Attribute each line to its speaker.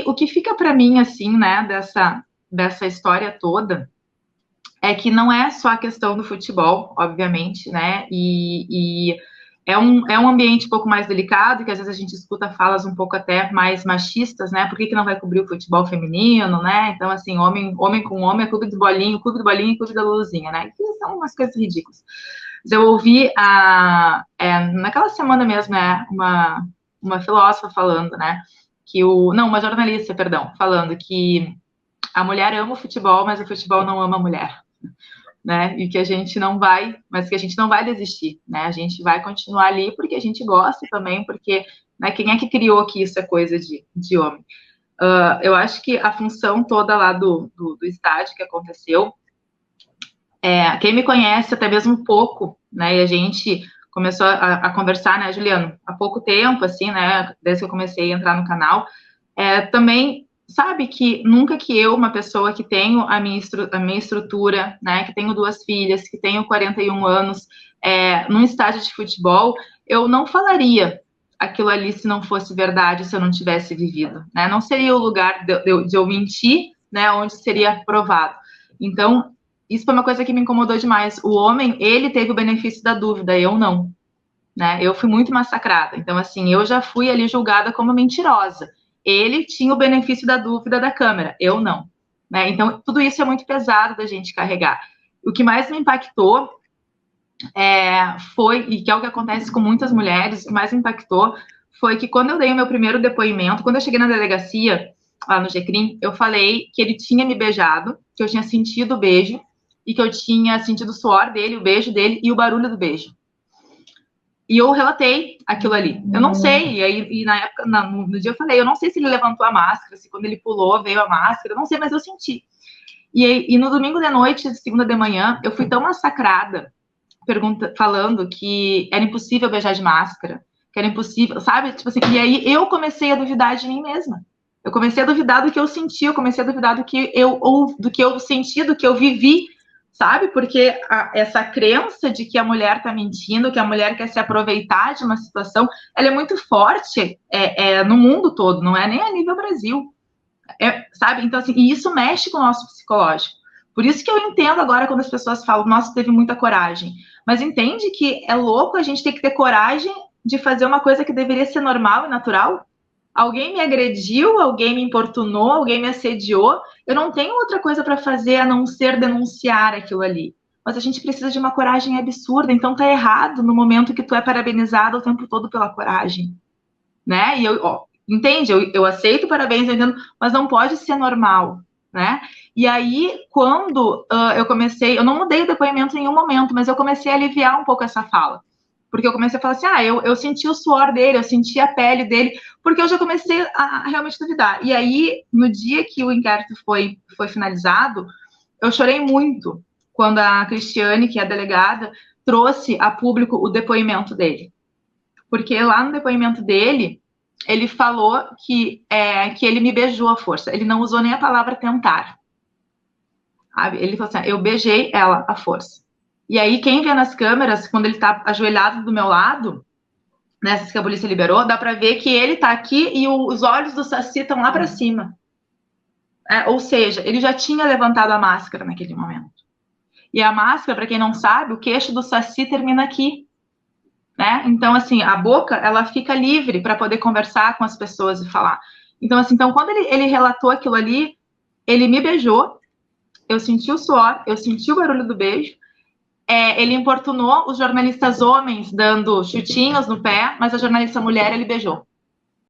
Speaker 1: o que fica para mim, assim, né, dessa história toda, é que não é só a questão do futebol, obviamente, né, e é um ambiente um pouco mais delicado, que às vezes a gente escuta falas um pouco até mais machistas, né, por que não vai cobrir o futebol feminino, né, então, assim, homem com homem é clube do bolinho e clube da luzinha, né, que são umas coisas ridículas. Mas eu ouvi, naquela semana mesmo, né, uma filósofa falando, né, uma jornalista, perdão, falando que a mulher ama o futebol, mas o futebol não ama a mulher, né? E que a gente não vai, mas que a gente não vai desistir, né? A gente vai continuar ali porque a gente gosta também, porque, né, quem é que criou que isso é coisa de homem? Eu acho que a função toda lá do estádio que aconteceu, quem me conhece até mesmo pouco, né? E a gente começou a conversar, né, Juliano, há pouco tempo, assim, né? Desde que eu comecei a entrar no canal, também sabe que nunca que eu, uma pessoa que tenho a minha estrutura, né, que tenho 2 filhas, que tenho 41 anos, num estádio de futebol, eu não falaria aquilo ali se não fosse verdade, se eu não tivesse vivido, né? Não seria o lugar de eu mentir, né, onde seria provado. Então, isso foi uma coisa que me incomodou demais. O homem, ele teve o benefício da dúvida, eu não, né? Eu fui muito massacrada. Então, assim, eu já fui ali julgada como mentirosa. Ele tinha o benefício da dúvida da câmera, eu não, né? Então, tudo isso é muito pesado da gente carregar. O que mais me impactou foi, e que é o que acontece com muitas mulheres, o que mais me impactou foi que quando eu dei o meu primeiro depoimento, quando eu cheguei na delegacia, lá no GCRIM, eu falei que ele tinha me beijado, que eu tinha sentido o beijo, e que eu tinha sentido o suor dele, o beijo dele e o barulho do beijo. E eu relatei aquilo ali. Eu não sei, e na época, no dia eu falei, eu não sei se ele levantou a máscara, se quando ele pulou veio a máscara, eu não sei, mas eu senti. E no domingo de noite, segunda de manhã, eu fui tão massacrada, falando que era impossível beijar de máscara, que era impossível, sabe? Tipo assim, e aí eu comecei a duvidar de mim mesma. Eu comecei a duvidar do que eu senti, eu comecei a duvidar do que eu senti, do que eu vivi, sabe? Porque essa crença de que a mulher está mentindo, que a mulher quer se aproveitar de uma situação, ela é muito forte no mundo todo, não é nem a nível Brasil, sabe? Então, assim, e isso mexe com o nosso psicológico. Por isso que eu entendo agora quando as pessoas falam, nossa, teve muita coragem. Mas entende que é louco a gente ter que ter coragem de fazer uma coisa que deveria ser normal e natural? Alguém me agrediu, alguém me importunou, alguém me assediou. Eu não tenho outra coisa para fazer a não ser denunciar aquilo ali. Mas a gente precisa de uma coragem absurda. Então tá errado no momento que tu é parabenizado o tempo todo pela coragem, né? E entende? Eu aceito parabéns, eu entendo, mas não pode ser normal, né? E aí, quando eu não mudei o depoimento em nenhum momento, mas eu comecei a aliviar um pouco essa fala. Porque eu comecei a falar assim, eu senti o suor dele, eu senti a pele dele, porque eu já comecei a realmente duvidar. E aí, no dia que o inquérito foi finalizado, eu chorei muito quando a Cristiane, que é a delegada, trouxe a público o depoimento dele. Porque lá no depoimento dele, ele falou que ele me beijou à força. Ele não usou nem a palavra tentar. Sabe? Ele falou assim, eu beijei ela à força. E aí, quem vê nas câmeras, quando ele tá ajoelhado do meu lado, nessas que a polícia liberou, dá pra ver que ele tá aqui e os olhos do Saci estão lá pra cima. Ou seja, ele já tinha levantado a máscara naquele momento. E a máscara, pra quem não sabe, o queixo do Saci termina aqui. Né? Então, assim, a boca, ela fica livre para poder conversar com as pessoas e falar. Então, assim, quando ele relatou aquilo ali, ele me beijou, eu senti o suor, eu senti o barulho do beijo, ele importunou os jornalistas homens dando chutinhos no pé, mas a jornalista mulher ele beijou.